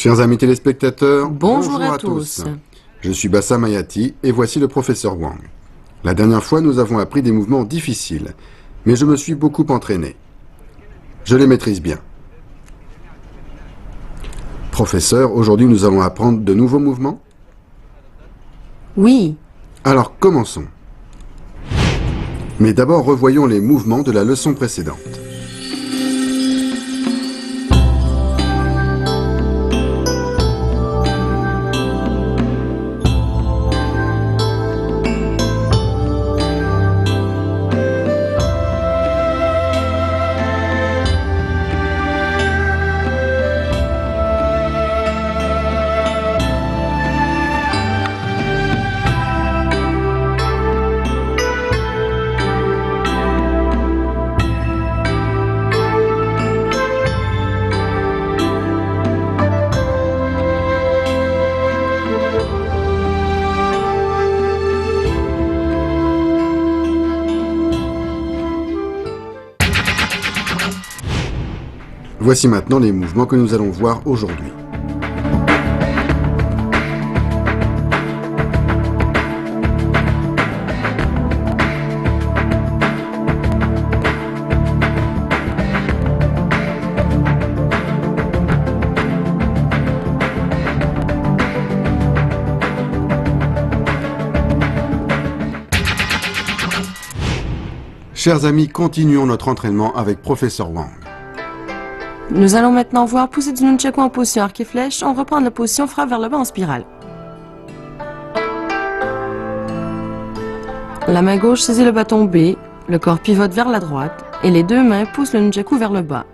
Chers amis téléspectateurs, Bonjour à tous. Je suis Bassam Ayati et voici le professeur Wang. La dernière fois, nous avons appris des mouvements difficiles, mais je me suis beaucoup entraîné. Je les maîtrise bien. Professeur, aujourd'hui nous allons apprendre de nouveaux mouvements? Oui, Alors commençons. Mais d'abord revoyons les mouvements de la leçon précédente. Voici maintenant les mouvements que nous allons voir aujourd'hui. Chers amis, continuons notre entraînement avec Professeur Wang. nous allons maintenant voir pousser du nunchaku en position arc et flèche. On reprend la position frappe vers le bas en spirale. La main gauche saisit le bâton B, le corps pivote vers la droite et les deux mains poussent le nunchaku vers le bas.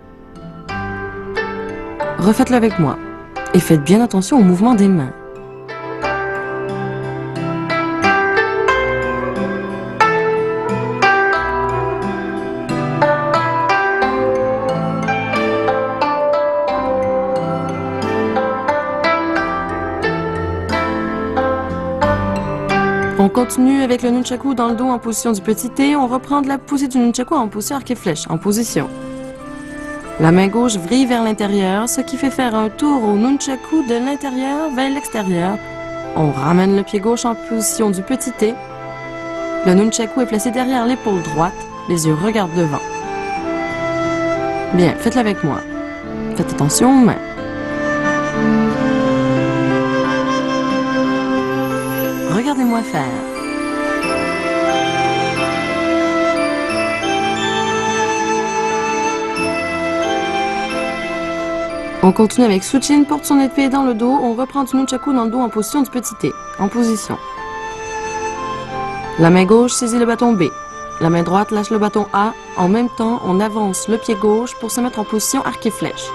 Refaites-le avec moi et faites bien attention au mouvement des mains. On continue avec le nunchaku dans le dos en position du petit T. On reprend de la poussée du nunchaku en position arc et flèche, en position. La main gauche vrille vers l'intérieur, ce qui fait faire un tour au nunchaku de l'intérieur vers l'extérieur. On ramène le pied gauche en position du petit T. Le nunchaku est placé derrière l'épaule droite, les yeux regardent devant. Bien, faites-le avec moi. Faites attention aux mains. Regardez-moi faire. On continue avec Suchin, porte son épée dans le dos. On reprend du nunchaku dans le dos en position du petit T. En position. La main gauche saisit le bâton B. La main droite lâche le bâton A. En même temps, on avance le pied gauche pour se mettre en position arc et flèche.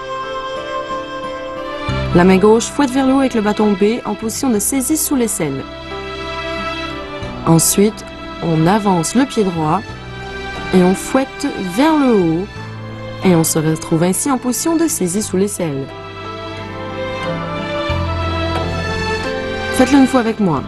La main gauche fouette vers le haut avec le bâton B en position de saisie sous l'aisselle. Ensuite, on avance le pied droit et on fouette vers le haut et on se retrouve ainsi en position de saisie sous l'aisselle. Faites-le une fois avec moi.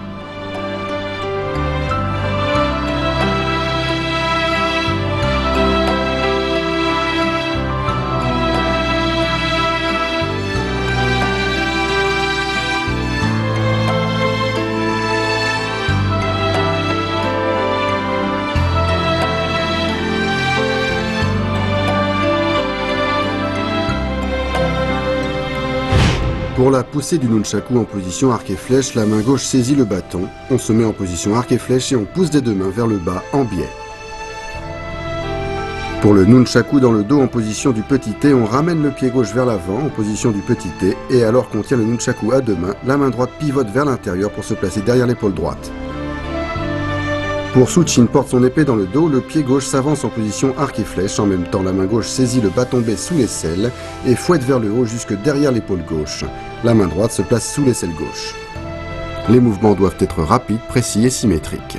Pour la poussée du nunchaku en position arc et flèche, la main gauche saisit le bâton, on se met en position arc et flèche et on pousse des deux mains vers le bas en biais. Pour le nunchaku dans le dos en position du petit T, on ramène le pied gauche vers l'avant en position du petit T et alors qu'on tient le nunchaku à deux mains, la main droite pivote vers l'intérieur pour se placer derrière l'épaule droite. Pour Suchin porte son épée dans le dos, le pied gauche s'avance en position arc et flèche. En même temps, la main gauche saisit le bâton B sous l'aisselle et fouette vers le haut jusque derrière l'épaule gauche. La main droite se place sous l'aisselle gauche. Les mouvements doivent être rapides, précis et symétriques.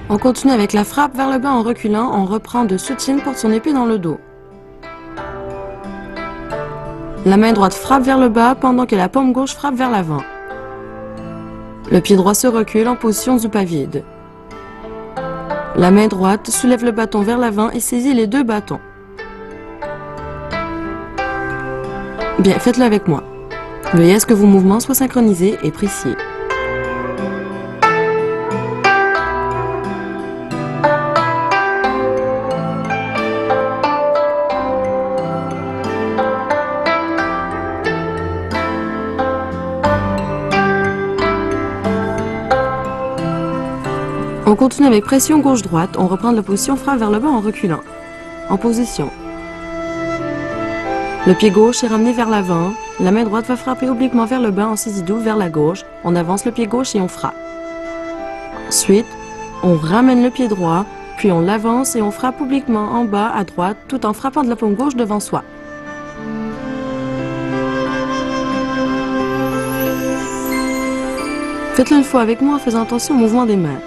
On continue avec la frappe vers le bas en reculant. On reprend de soutien, porte son épée dans le dos. La main droite frappe vers le bas pendant que la paume gauche frappe vers l'avant. Le pied droit se recule en position du pas vide. La main droite soulève le bâton vers l'avant et saisit les deux bâtons. Bien, faites-le avec moi. Veuillez à ce que vos mouvements soient synchronisés et précis. On continue avec pression gauche-droite. On reprend la position frappe vers le bas en reculant. En position. Le pied gauche est ramené vers l'avant. La main droite va frapper obliquement vers le bas en saisie double vers la gauche. On avance le pied gauche et on frappe. Ensuite, on ramène le pied droit, puis on l'avance et on frappe obliquement en bas à droite tout en frappant de la paume gauche devant soi. Faites-le une fois avec moi en faisant attention au mouvement des mains.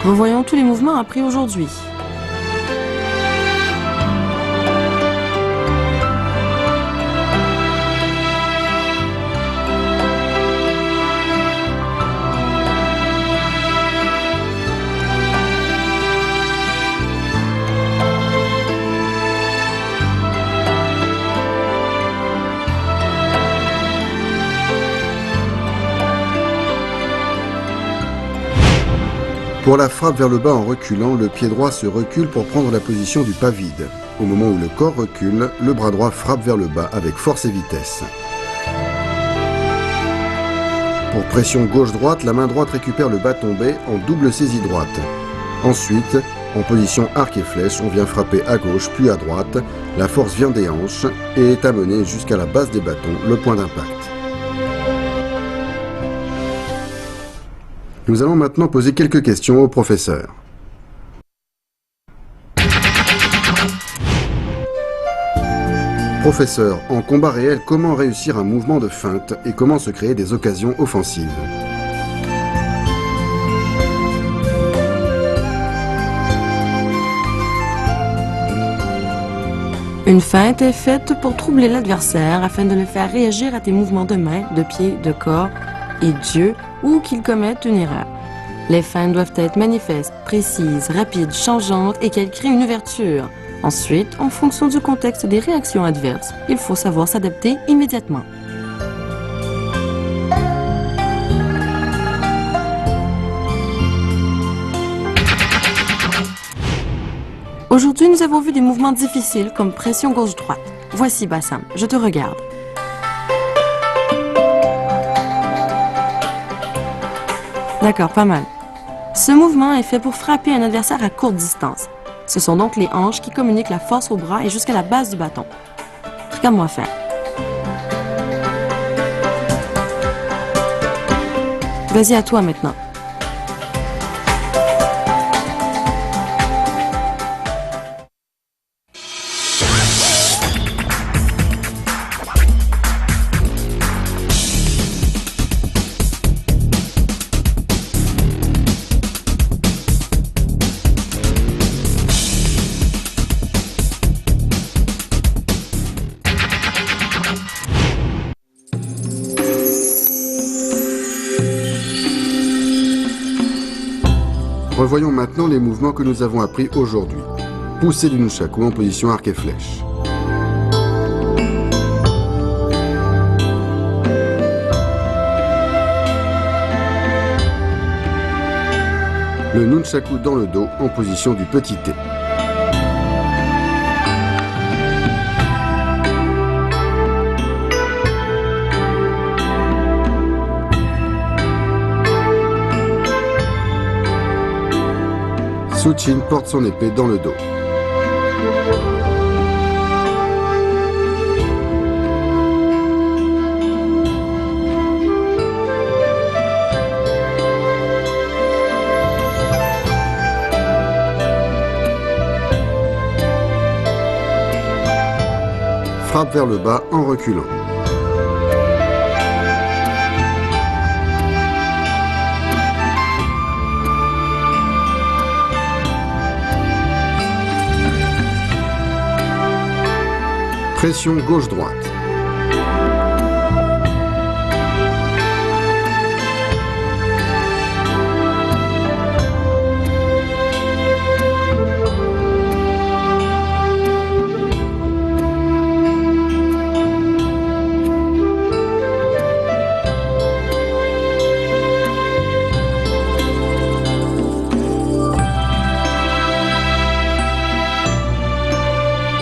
Revoyons tous les mouvements appris aujourd'hui. Pour la frappe vers le bas en reculant, le pied droit se recule pour prendre la position du pas vide. Au moment où le corps recule, le bras droit frappe vers le bas avec force et vitesse. Pour pression gauche-droite, la main droite récupère le bas tombé en double saisie droite. Ensuite, en position arc et flèche, on vient frapper à gauche puis à droite. La force vient des hanches et est amenée jusqu'à la base des bâtons, le point d'impact. Nous allons maintenant poser quelques questions au professeur. Professeur, en combat réel, comment réussir un mouvement de feinte et comment se créer des occasions offensives? Une feinte est faite pour troubler l'adversaire afin de le faire réagir à tes mouvements de main, de pied, de corps et d'yeux ou qu'il commette une erreur. Les feintes doivent être manifestes, précises, rapides, changeantes et qu'elles créent une ouverture. Ensuite, en fonction du contexte des réactions adverses, il faut savoir s'adapter immédiatement. Aujourd'hui, nous avons vu des mouvements difficiles comme pression gauche-droite. Voici Bassam, je te regarde. D'accord, pas mal. Ce mouvement est fait pour frapper un adversaire à courte distance. Ce sont donc les hanches qui communiquent la force au bras et jusqu'à la base du bâton. Regarde-moi faire. Vas-y à toi maintenant. Revoyons maintenant les mouvements que nous avons appris aujourd'hui. Pousser du nunchaku en position arc et flèche. Le nunchaku dans le dos en position du petit T. Suchin porte son épée dans le dos. Frappe vers le bas en reculant. Pression gauche-droite.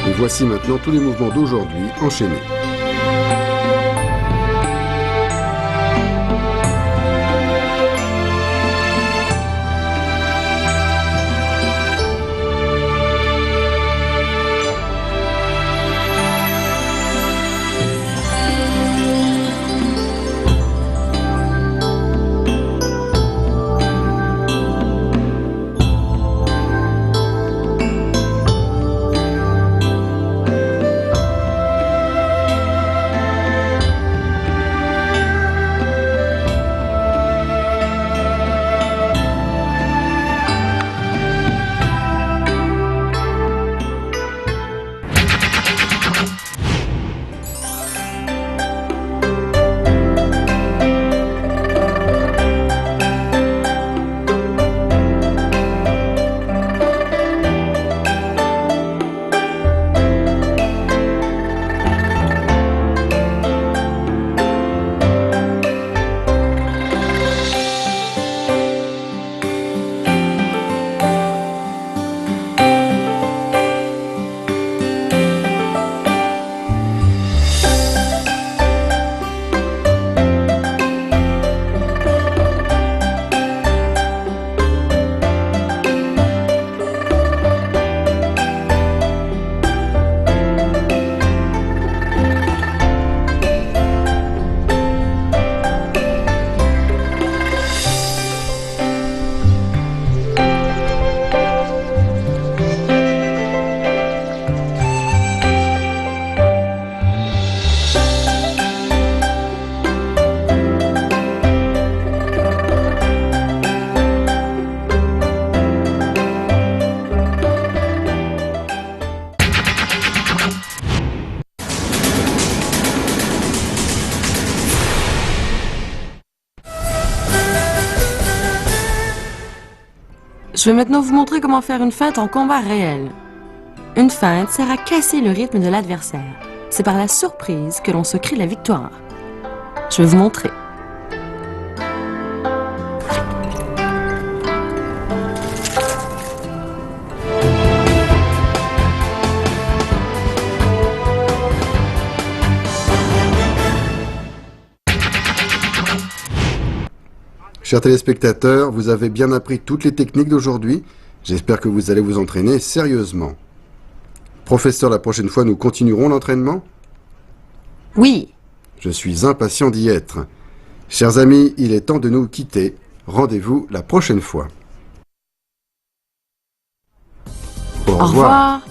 Et voici maintenant tous les mouvements d'aujourd'hui enchaînés. Je vais maintenant vous montrer comment faire une feinte en combat réel. Une feinte sert à casser le rythme de l'adversaire. C'est par la surprise que l'on se crée la victoire. Je vais vous montrer. Chers téléspectateurs, vous avez bien appris toutes les techniques d'aujourd'hui. J'espère que vous allez vous entraîner sérieusement. Professeur, la prochaine fois, nous continuerons l'entraînement ? Oui. Je suis impatient d'y être. Chers amis, il est temps de nous quitter. Rendez-vous la prochaine fois. Au revoir.